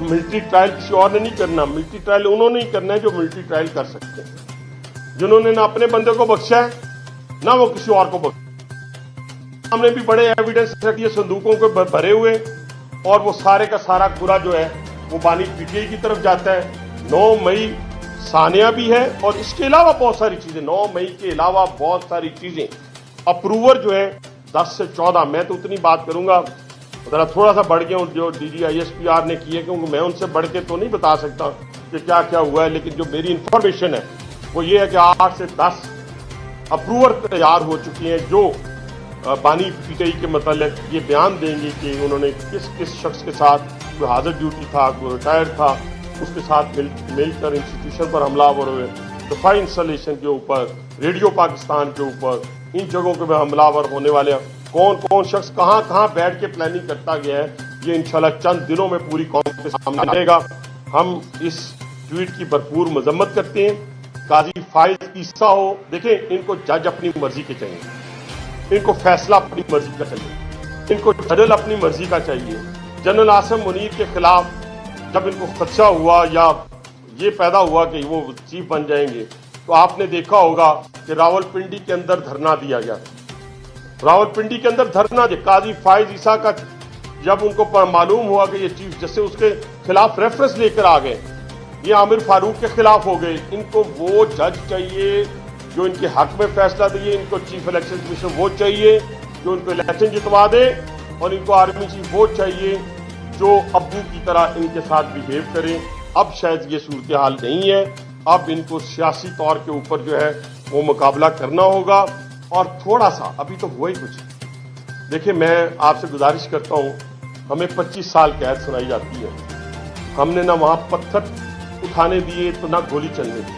Military trial کسی اور نے نہیں کرنا، ملٹری ٹرائل انہوں نے ہی کرنا ہے جو ملٹری ٹرائل کر سکتے ہیں، جنہوں نے نہ اپنے بندے کو بخشا ہے نہ وہ کسی اور کو بخشا۔ ہم نے بھی بڑے ایویڈنس رکھ دیے صندوقوں کو بھرے ہوئے، اور وہ سارے کا سارا پورا جو ہے وہ بانی پی ٹی آئی کی طرف جاتا ہے۔ 9 مئی ثانیہ بھی ہے، اور اس کے علاوہ بہت ساری چیزیں، 9 مئی کے علاوہ بہت ساری چیزیں اپروور جو ہے 10 سے 14۔ میں تو اتنی بات کروں گا، ذرا تھوڑا سا بڑھ گیا ہوں جو D G I S P R نے کی ہے، کیونکہ میں ان سے بڑھ کے تو نہیں بتا سکتا کہ کیا کیا ہوا ہے، لیکن جو میری انفارمیشن ہے وہ یہ ہے کہ 8 سے 10 اپروور تیار ہو چکی ہیں، جو بانی پی ٹی آئی کے متعلق یہ بیان دیں گی کہ انہوں نے کس کس شخص کے ساتھ، کوئی حاضر ڈیوٹی تھا، کوئی ریٹائرڈ تھا، اس کے ساتھ مل کر انسٹیٹیوشن پر حملہ آور ہوئے، دفاعی انسٹالیشن کے اوپر، ریڈیو پاکستان کے اوپر، ان جگہوں کے حملہ آور ہونے والے کون کون شخص کہاں کہاں بیٹھ کے پلاننگ کرتا گیا ہے، یہ انشاءاللہ چند دنوں میں پوری قوم کے سامنے آئے گا۔ ہم اس ٹویٹ کی بھرپور مذمت کرتے ہیں۔ قاضی فائز عیسیٰ ہو، دیکھیں ان کو جج اپنی مرضی کے چاہیے، ان کو فیصلہ اپنی مرضی کا چاہیے، ان کو جنرل اپنی مرضی کا چاہیے۔ جنرل عاصم منیر کے خلاف جب ان کو خدشہ ہوا یا یہ پیدا ہوا کہ وہ چیف بن جائیں گے، تو آپ نے دیکھا ہوگا کہ راولپنڈی کے اندر دھرنا دیا گیا، راولپنڈی کے اندر دھرنا دیا۔ قاضی فائز عیسیٰ کا جب ان کو معلوم ہوا کہ یہ چیف جسٹس اس کے خلاف ریفرنس لے کر آ گئے، یہ عامر فاروق کے خلاف ہو گئے، ان کو وہ جج چاہیے جو ان کے حق میں فیصلہ دے، ان کو چیف الیکشن کمیشن وہ چاہیے جو ان کو الیکشن جتوا دے، اور ان کو آرمی چیف وہ چاہیے جو ابو کی طرح ان کے ساتھ بیہیو کریں۔ اب شاید یہ صورتحال نہیں ہے، اب ان کو سیاسی طور کے اوپر جو ہے وہ مقابلہ کرنا ہوگا، اور تھوڑا سا ابھی تو ہوا ہی کچھ۔ دیکھیں میں آپ سے گزارش کرتا ہوں، ہمیں 25 سال قید سنائی جاتی ہے، ہم نے نہ وہاں پتھر اٹھانے دیے تو نہ گولی چلنے دی،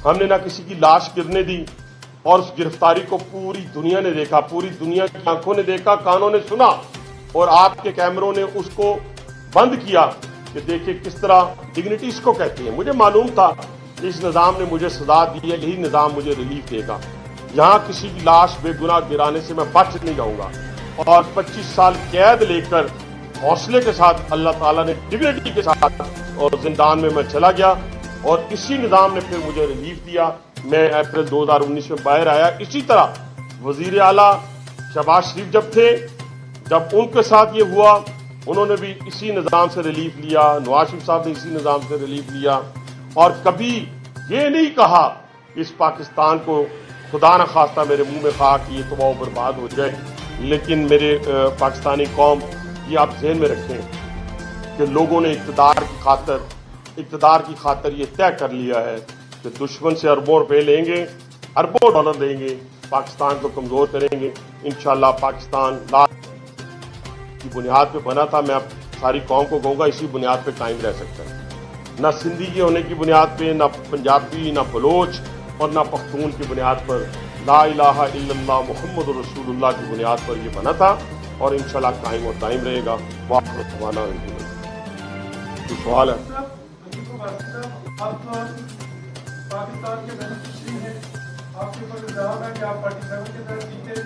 ہم نے نہ کسی کی لاش گرنے دی، اور اس گرفتاری کو پوری دنیا نے دیکھا، پوری دنیا کی آنکھوں نے دیکھا، کانوں نے سنا، اور آپ کے کیمروں نے اس کو بند کیا کہ دیکھیں کس طرح ڈگنیٹی اس کو کہتے ہیں۔ مجھے معلوم تھا کہ اس نظام نے مجھے سزا دی ہے، یہی نظام مجھے ریلیف دے گا، یہاں کسی کی لاش بے گناہ گرانے سے میں بچ نہیں جاؤں گا۔ اور 25 سال قید لے کر حوصلے کے ساتھ اللہ تعالیٰ نے ڈگنیٹی کے ساتھ اور زندان میں چلا گیا، اور اسی نظام نے پھر مجھے ریلیف دیا۔ میں اپریل 2019 میں باہر آیا۔ اسی طرح وزیر اعلیٰ شہباز شریف جب تھے، جب ان کے ساتھ یہ ہوا، انہوں نے بھی اسی نظام سے ریلیف لیا، نواز شریف صاحب نے اسی نظام سے ریلیف لیا، اور کبھی یہ نہیں کہا کہ اس پاکستان کو خدا نہ خواستہ میرے منہ میں خاک یہ تباہ و برباد ہو جائے۔ لیکن میرے پاکستانی قوم، یہ آپ ذہن میں رکھیں کہ لوگوں نے اقتدار کی خاطر یہ طے کر لیا ہے کہ دشمن سے اربوں روپے لیں گے، اربوں ڈالر لیں گے، پاکستان کو کمزور کریں گے۔ انشاءاللہ پاکستان کی بنیاد پہ بنا تھا، میں اب ساری قوم کو کہوں گا اسی بنیاد پہ قائم رہ سکتا ہے، نہ سندھی کے ہونے کی بنیاد پہ، نہ پنجابی، نہ بلوچ اور نہ پختون کی بنیاد پر، لا الہ الا اللہ محمد رسول اللہ کی بنیاد پر یہ بنا تھا، اور انشاءاللہ قائم اور دائم رہے گا۔ واقع سوانا کوئی سوال ہے؟ پاکستان کے بینیفیشری ہیں، آپ کے اوپر الزام ہے کہ آپ 47 کے تحت جیتے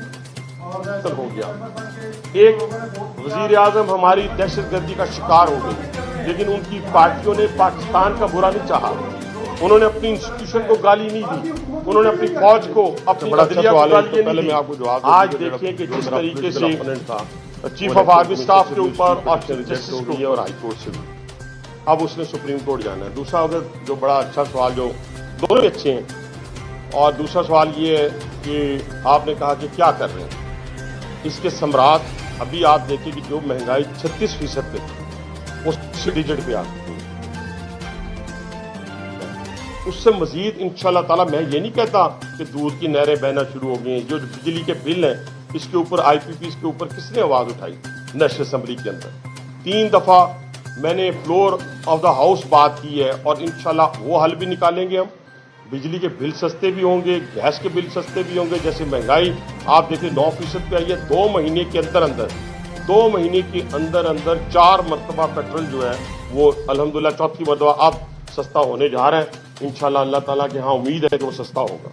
اور ہو گیا۔ ایک وزیر اعظم ہماری دہشت گردی کا شکار ہو گئی، لیکن ان کی پارٹیوں نے پاکستان کا برا نہیں چاہا، انہوں نے اپنی انسٹیٹیوشن کو گالی نہیں دی، انہوں نے اپنی فوج کو، اپنی عدلیہ کو گالی نہیں دی۔ آج دیکھیں کہ جس طریقے سے چیف آف آرمی اسٹاف کے اوپر اور چیف جسٹس کے اوپر اور ہائی کورٹ سے بھی، اب اس نے سپریم کورٹ جانا ہے۔ دوسرا اگر جو بڑا اچھا سوال، جو دونوں اچھے ہیں، اور دوسرا سوال یہ ہے کہ آپ نے کہا کہ کیا کر رہے ہیں اس کے ثمرات۔ ابھی آپ دیکھیں کہ جو مہنگائی 36% پہ اس ڈیجٹ پہ آتی ہے، اس سے مزید انشاءاللہ تعالیٰ، میں یہ نہیں کہتا کہ دودھ کی نہریں بہنا شروع ہو گئی ہیں۔ جو بجلی کے بل ہیں اس کے اوپر، آئی پی پیز کے اوپر کس نے آواز اٹھائی؟ نیشنل اسمبلی کے اندر 3 دفعہ میں نے فلور آف دا ہاؤس بات کی ہے، اور انشاءاللہ وہ حل بھی نکالیں گے ہم۔ بجلی کے بل سستے بھی ہوں گے، گیس کے بل سستے بھی ہوں گے۔ جیسے مہنگائی آپ دیکھیں 9% پہ آئی ہے 2 مہینے کے اندر اندر، 2 مہینے کے اندر اندر 4 مرتبہ پیٹرول جو ہے وہ الحمدللہ 4تھی مرتبہ اب سستا ہونے جا رہا ہے۔ انشاءاللہ اللہ تعالیٰ کے ہاں امید ہے کہ وہ سستا ہوگا۔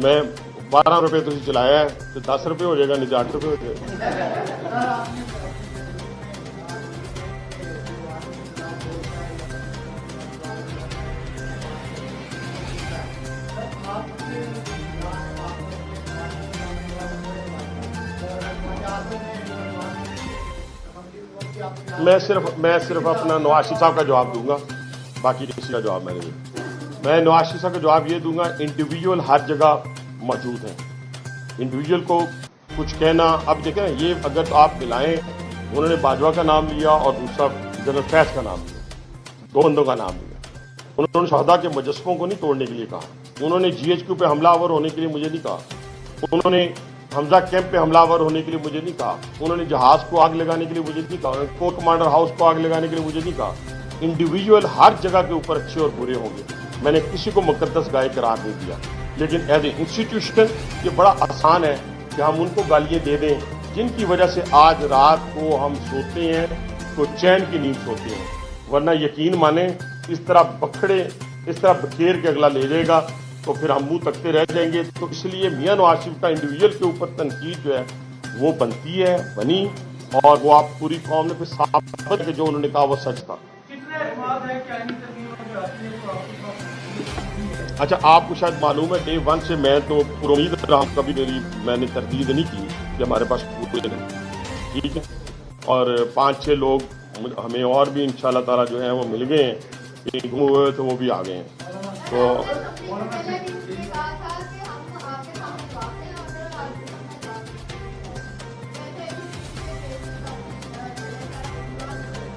میں 12 روپے تو چلایا ہے، تو 10 روپے ہو جائے گا، نہیں 8 روپے ہو جائے گا۔ میں صرف اپنا نواز شریف صاحب کا جواب دوں گا, باقی کسی کا جواب میں نہیں دوں. میں نواز شریف صاحب کا جواب یہ دوں گا, انڈیویجول ہر جگہ موجود ہیں. انڈیویجول کو کچھ کہنا, اب دیکھیں یہ اگر آپ ملائیں, انہوں نے باجوہ کا نام لیا اور دوسرا جنرل فیض کا نام لیا, دو بندوں کا نام لیا. انہوں نے شہداء کے مجسموں کو نہیں توڑنے کے لیے کہا, انہوں نے جی ایچ کیو پہ حملہ آور ہونے کے لیے مجھے نہیں کہا, انہوں نے حمزہ کیمپ پہ حملہ آور ہونے کے لیے مجھے نہیں کہا, انہوں نے جہاز کو آگ لگانے کے لیے مجھے نہیں کہا, کور کمانڈر ہاؤس کو آگ لگانے کے لیے مجھے نہیں کہا. انڈیویجول ہر جگہ کے اوپر اچھے اور برے ہوں گے, میں نے کسی کو مقدس گائے قرار نہیں دیا. لیکن ایز اے انسٹیٹیوشن یہ بڑا آسان ہے کہ ہم ان کو گالیاں دے دیں جن کی وجہ سے آج رات کو ہم سوتے ہیں تو چین کی نیند سوتے ہیں, ورنہ یقین مانیں اس طرح بکھیر کے اگلا لے جائے گا تو پھر ہم منہ تکتے رہ جائیں گے. تو اس لیے میاں نواز شریف کا انڈیویجول کے اوپر تنقید جو ہے وہ بنتی ہے, بنی, اور وہ آپ پوری قوم نے پھر ثابت کہ جو انہوں نے کہا وہ سچ تھا. کتنے اعتماد ہے کہ آئینی ترمیموں جو آتی ہے تو آپ کے پاس؟ اچھا, آپ کو شاید معلوم ہے ڈے ون سے میں تو پر امید رہا ہوں, کبھی میں نے تردید نہیں کی کہ ہمارے پاس پورے نہیں, ٹھیک ہے. اور 5-6 لوگ ہمیں اور بھی انشاءاللہ تعالیٰ جو ہیں وہ مل گئے ہیں, گم ہوئے تو وہ بھی آ گئے ہیں. تو